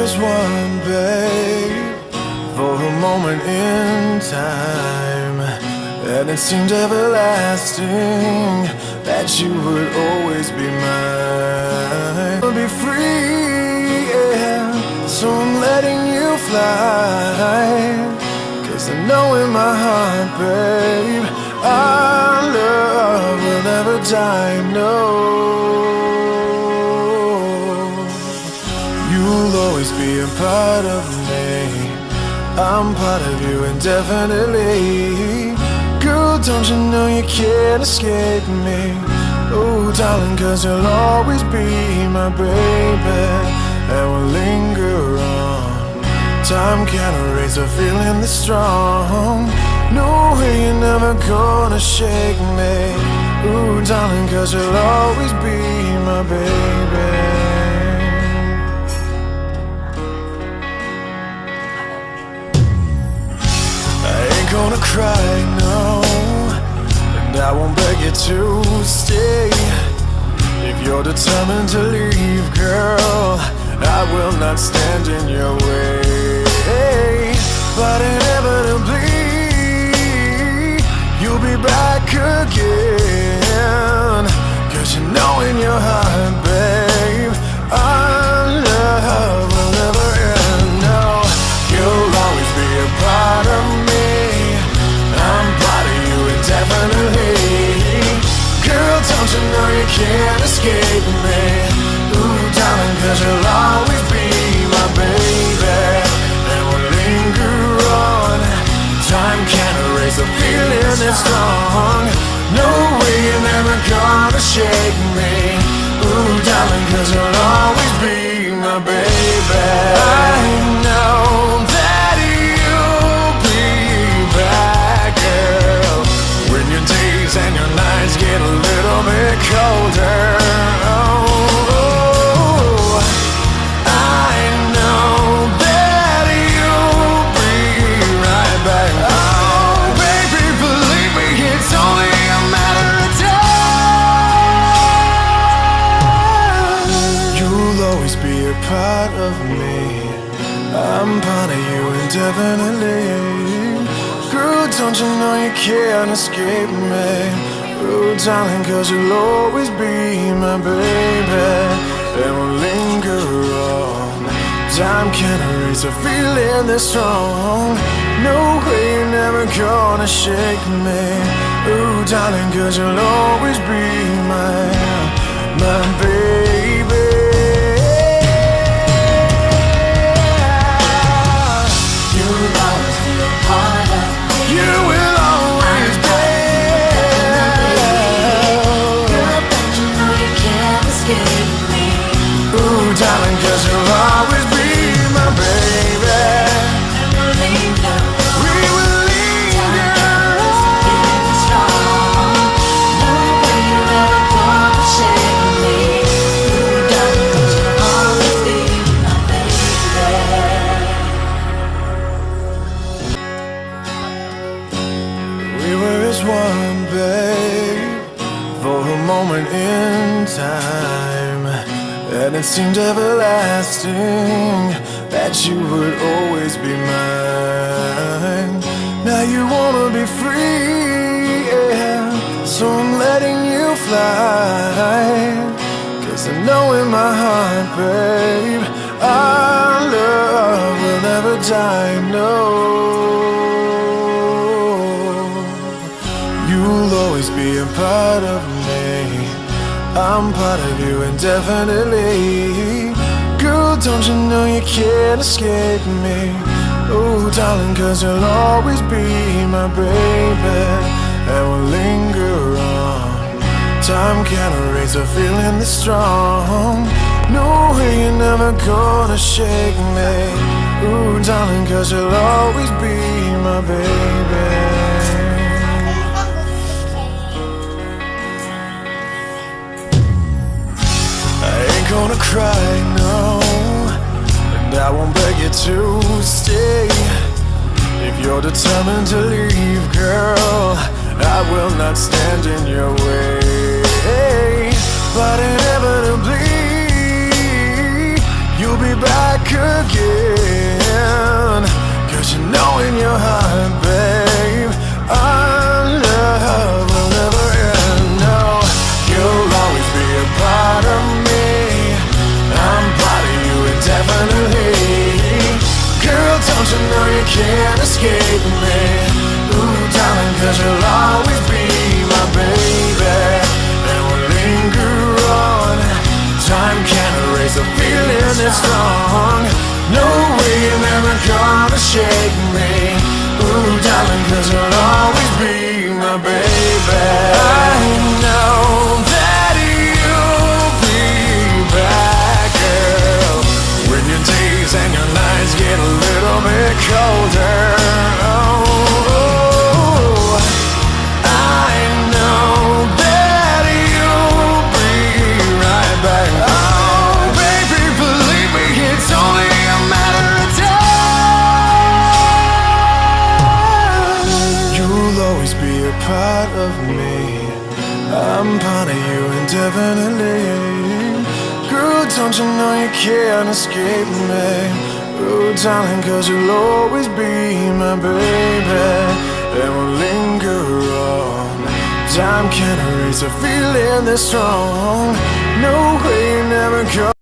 as one, babe, for a moment in time, and it seemed everlasting that you would always be mine. I'll be free, yeah, so I'm letting you fly, 'cause I know in my heart, babe, our love will never die, no. You'll always be a part of me, I'm part of you indefinitely. Girl, don't you know you can't escape me? Oh, darling, 'cause you'll always be my baby, and we'll linger on. Time can't erase a feeling this strong. No way, you're never gonna shake me. Ooh, darling, 'cause you'll always be my baby. Gonna cry, no, and I won't beg you to stay. If you're determined to leave, girl, I will not stand in your way. But inevitably, you'll be back again, 'cause you know in your heart, babe, our love will never end. No, you'll always be a part of me, I'm part of you indefinitely. Girl, don't you know you can't escape me? Ooh, darling, 'cause you'll always be my baby, and we'll linger on. Time can't erase a feeling that's strong. No way, you're never gonna shake me. Ooh, darling, 'cause you'll always be my baby. I know that you'll be back, girl, when your days and your nights get a little bit colder. Oh, I know that you'll be right back. Oh, baby, believe me, it's only a matter of time. You'll always be a part of me, I'm part of you indefinitely. Girl, don't you know you can't escape me? Oh, darling, 'cause you'll always be my baby, and we'll linger on. Time can't erase a feeling this strong. No way, you're never gonna shake me. Oh, darling, 'cause you'll always be my baby. You'll always be a part of me. You will always be. Girl, don't you know you can't escape me? Ooh, darling, 'cause you'll always be my baby. And we'll linger on. We will linger Feeling strong. No way you're ever gonna shake me. Ooh, darling, 'cause you'll always be my baby. We were as one, babe, for a moment in time, and it seemed everlasting that you would always be mine. Now you wanna be free, yeah, so I'm letting you fly, 'cause I know in my heart, babe, our love will never die, no. You'll always be a part of me, I'm part of you indefinitely. Girl, don't you know you can't escape me? Oh, darling, 'cause you'll always be my baby, and we'll linger on. Time can't erase a feeling this strong. No way, you're never gonna shake me. Ooh, darling, 'cause you'll always be my baby. Gonna cry, no, and I won't beg you to stay. If you're determined to leave, girl, I will not stand in your way. But inevitably, you'll be back back again. Cause you know in your heart, babe, our love will never end. No, you'll always be a part of me. I'm part of you indefinitely. Girl, don't you know you can't escape me? Ooh, darling, cause you'll always be my baby. And we'll linger on. Time can't erase a feeling that's strong. No way you're never gonna shake me. Ooh, darling, cause you'll always be my baby. I know that you'll be back, girl, when your days and your nights get a little bit colder. Oh, I know that you'll be right back. Oh, baby, believe me, it's only a matter of time. You'll always be a part of me. I'm part of you indefinitely. Girl, don't you know you can't escape me? Oh, darling, cause you'll always be my baby. And we'll linger on. Time can't erase a feeling this strong. No way you never go.